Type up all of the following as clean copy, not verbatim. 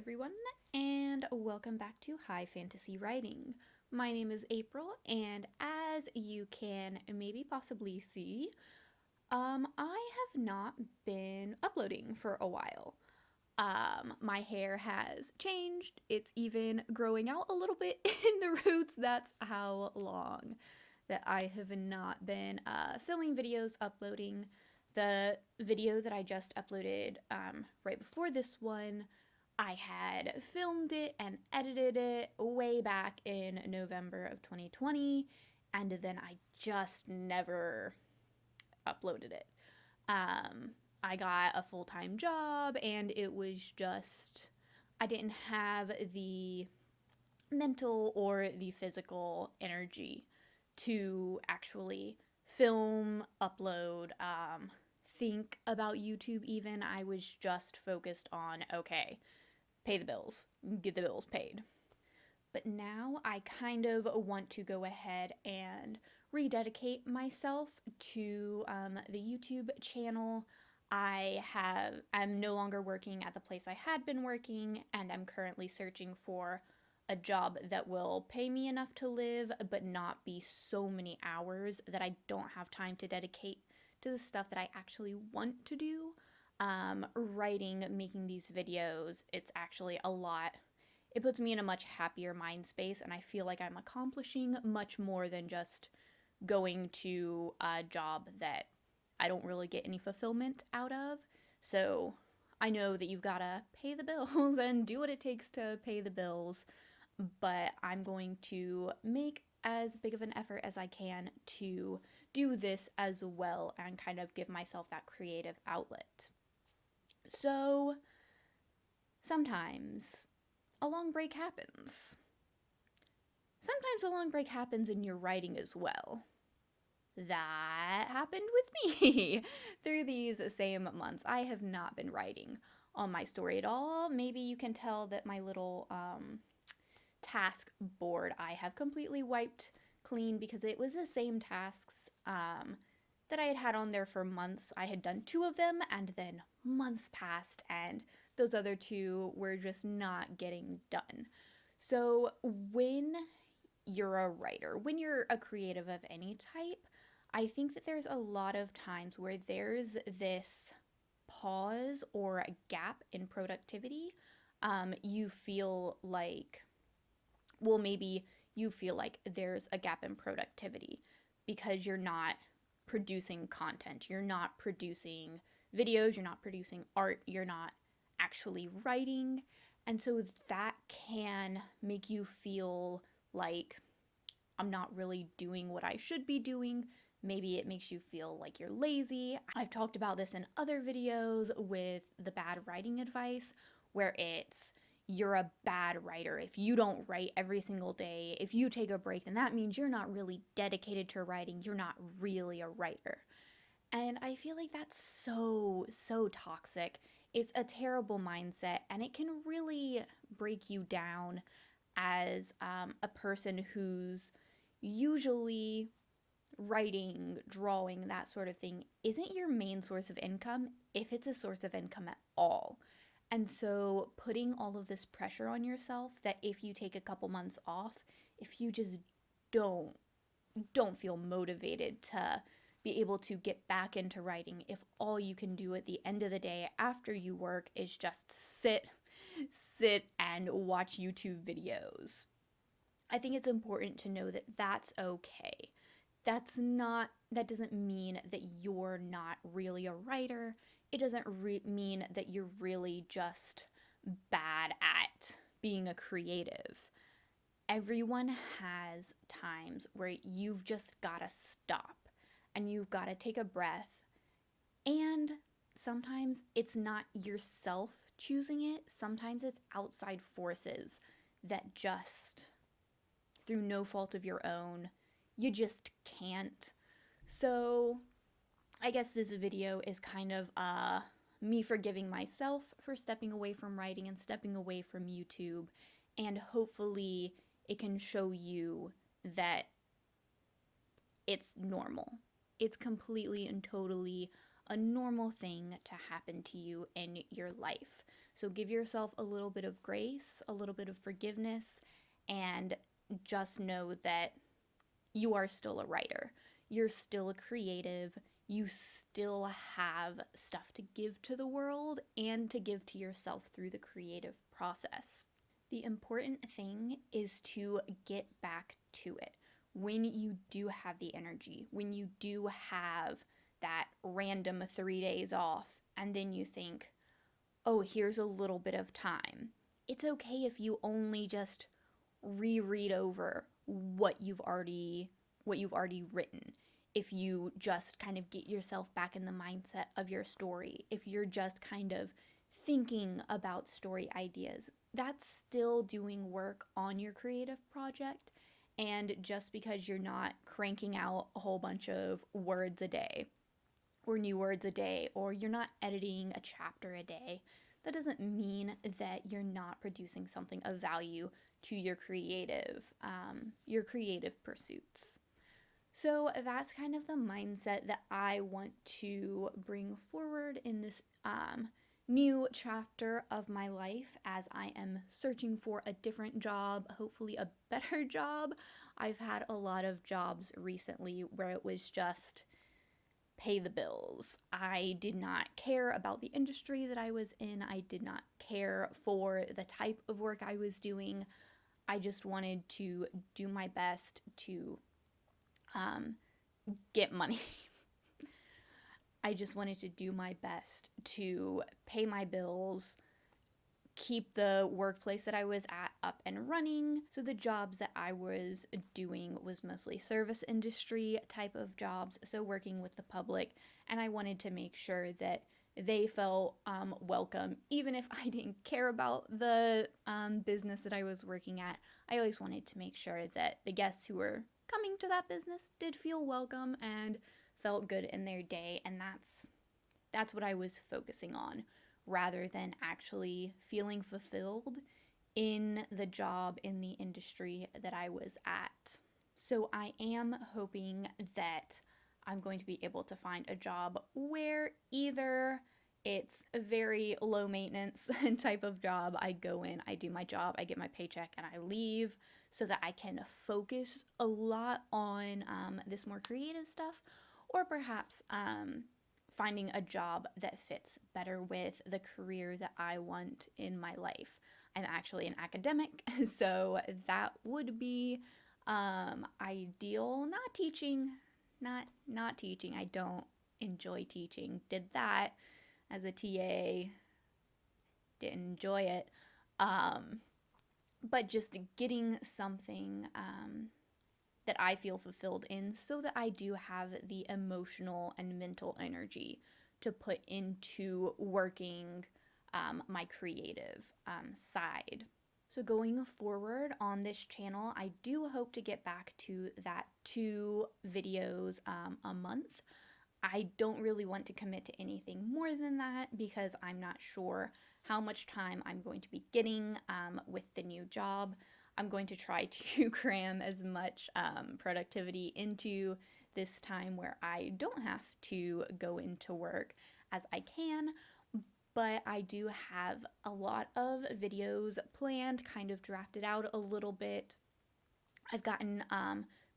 everyone, and welcome back to High Fantasy Writing. My name is April, and as you can maybe possibly see, I have not been uploading for a while. My hair has changed, it's even growing out a little bit in the roots. That's how long that I have not been filming videos, uploading. The video that I just uploaded right before this one, I had filmed it and edited it way back in November of 2020, and then I just never uploaded it. I got a full time job, and it was just, I didn't have the mental or the physical energy to actually film, upload, think about YouTube even. I was just focused on, okay, pay the bills, get the bills paid. But now I kind of want to go ahead and rededicate myself to the YouTube channel. I'm no longer working at the place I had been working, and I'm currently searching for a job that will pay me enough to live, but not be so many hours that I don't have time to dedicate to the stuff that I actually want to do. Writing, making these videos, it's actually a lot. It puts me in a much happier mind space, and I feel like I'm accomplishing much more than just going to a job that I don't really get any fulfillment out of. So I know that you've got to pay the bills and do what it takes to pay the bills, but I'm going to make as big of an effort as I can to do this as well and kind of give myself that creative outlet. So sometimes a long break happens. Sometimes a long break happens in your writing as well. That happened with me through these same months. I have not been writing on my story at all. Maybe you can tell that my little task board I have completely wiped clean because it was the same tasks that I had had on there for months. I had done 2 of them, and then months passed, and those other 2 were just not getting done. So when you're a writer, when you're a creative of any type, I think that there's a lot of times where there's this pause or a gap in productivity. You feel like, well, maybe you feel like there's a gap in productivity because you're not producing content, you're not producing videos, you're not producing art, you're not actually writing. And so that can make you feel like I'm not really doing what I should be doing. Maybe it makes you feel like you're lazy. I've talked about this in other videos with the bad writing advice, where it's you're a bad writer if you don't write every single day. If you take a break, then that means you're not really dedicated to writing. You're not really a writer. And I feel like that's so toxic. It's a terrible mindset, and it can really break you down as a person who's usually writing, drawing, that sort of thing isn't your main source of income, if it's a source of income at all. And so putting all of this pressure on yourself that if you take a couple months off, if you just don't feel motivated to be able to get back into writing, if all you can do at the end of the day after you work is just sit and watch YouTube videos. I think it's important to know that that's okay. That doesn't mean that you're not really a writer. It doesn't mean that you're really just bad at being a creative. Everyone has times where you've just got to stop and you've got to take a breath. And sometimes it's not yourself choosing it. Sometimes it's outside forces that just, through no fault of your own, you just can't. So I guess this video is kind of me forgiving myself for stepping away from writing and stepping away from YouTube, and hopefully it can show you that it's normal. It's completely and totally a normal thing to happen to you in your life. So give yourself a little bit of grace, a little bit of forgiveness, and just know that you are still a writer. You're still a creative. You still have stuff to give to the world and to give to yourself through the creative process. The important thing is to get back to it. When you do have the energy, when you do have that random 3 days off, and then you think, oh, here's a little bit of time. It's okay if you only just reread over what you've already written. If you just kind of get yourself back in the mindset of your story, if you're just kind of thinking about story ideas, that's still doing work on your creative project. And just because you're not cranking out a whole bunch of words a day or new words a day, or you're not editing a chapter a day, that doesn't mean that you're not producing something of value to your creative pursuits. So that's kind of the mindset that I want to bring forward in this new chapter of my life as I am searching for a different job, hopefully a better job. I've had a lot of jobs recently where it was just pay the bills. I did not care about the industry that I was in. I did not care for the type of work I was doing. I just wanted to do my best to get money. I just wanted to do my best to pay my bills, keep the workplace that I was at up and running. So the jobs that I was doing was mostly service industry type of jobs, so working with the public, and I wanted to make sure that they felt welcome, even if I didn't care about the business that I was working at. I always wanted to make sure that the guests who were coming to that business did feel welcome and felt good in their day, and that's what I was focusing on, rather than actually feeling fulfilled in the job, in the industry that I was at. So I am hoping that I'm going to be able to find a job where either it's a very low maintenance type of job. I go in, I do my job, I get my paycheck, and I leave, so that I can focus a lot on this more creative stuff, or perhaps finding a job that fits better with the career that I want in my life. I'm actually an academic, so that would be ideal. Not teaching, not teaching. I don't enjoy teaching. Did that as a TA, didn't enjoy it. But just getting something that I feel fulfilled in, so that I do have the emotional and mental energy to put into working my creative side. So going forward on this channel, I do hope to get back to that 2 videos a month. I don't really want to commit to anything more than that because I'm not sure how much time I'm going to be getting with the new job. I'm going to try to cram as much productivity into this time where I don't have to go into work as I can, but I do have a lot of videos planned, kind of drafted out a little bit. I've gotten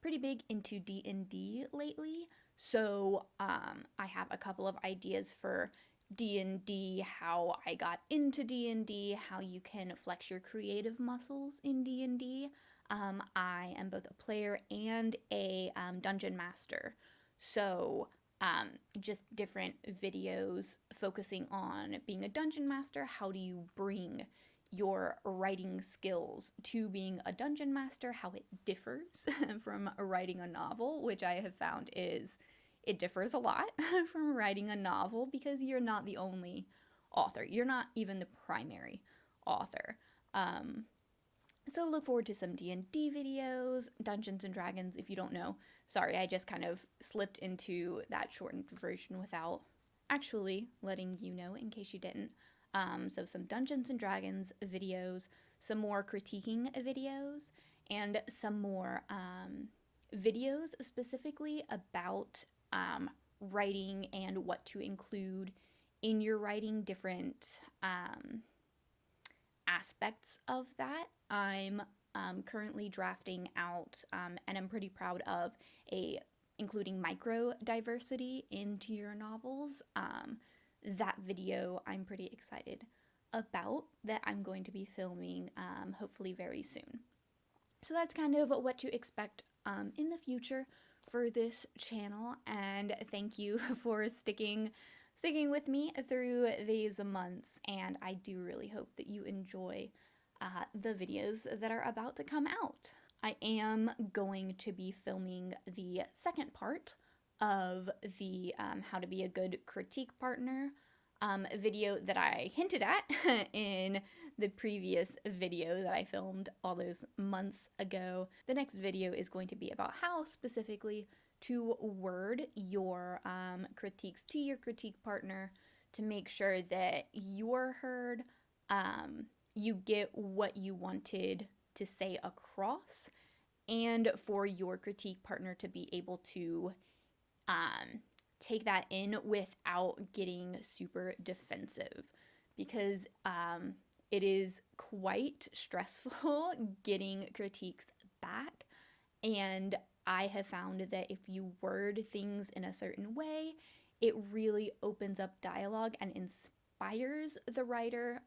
pretty big into D&D lately, so I have a couple of ideas for D&D, how I got into D&D, how you can flex your creative muscles in D&D. I am both a player and a dungeon master, so just different videos focusing on being a dungeon master. How do you bring your writing skills to being a dungeon master, how it differs from writing a novel, which I have found it differs a lot from writing a novel because you're not the only author. You're not even the primary author. So look forward to some D&D videos, Dungeons and Dragons, if you don't know. Sorry, I just kind of slipped into that shortened version without actually letting you know in case you didn't. So some Dungeons and Dragons videos, some more critiquing videos, and some more videos specifically about writing and what to include in your writing, different aspects of that. I'm currently drafting out, and I'm pretty proud of, including micro diversity into your novels. That video I'm pretty excited about, that I'm going to be filming hopefully very soon. So that's kind of what to expect in the future for this channel, and thank you for sticking with me through these months, and I do really hope that you enjoy the videos that are about to come out. I am going to be filming the second part of the how to be a good critique partner video that I hinted at in the previous video that I filmed all those months ago. The next video is going to be about how specifically to word your critiques to your critique partner to make sure that you're heard, you get what you wanted to say across, and for your critique partner to be able to take that in without getting super defensive, because it is quite stressful getting critiques back, and I have found that if you word things in a certain way, it really opens up dialogue and inspires the writer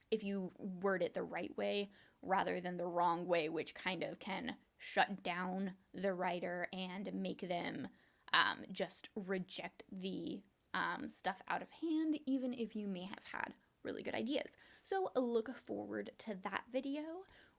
if you word it the right way rather than the wrong way, which kind of can shut down the writer and make them just reject the stuff out of hand, even if you may have had really good ideas. So look forward to that video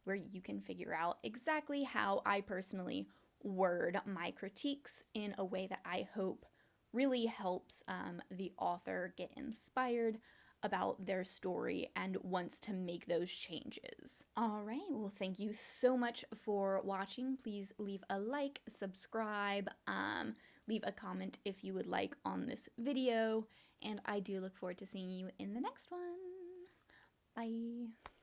where you can figure out exactly how I personally word my critiques in a way that I hope really helps the author get inspired about their story and wants to make those changes. All right, well, thank you so much for watching. Please leave a like, subscribe, leave a comment if you would like on this video, and I do look forward to seeing you in the next one. Bye.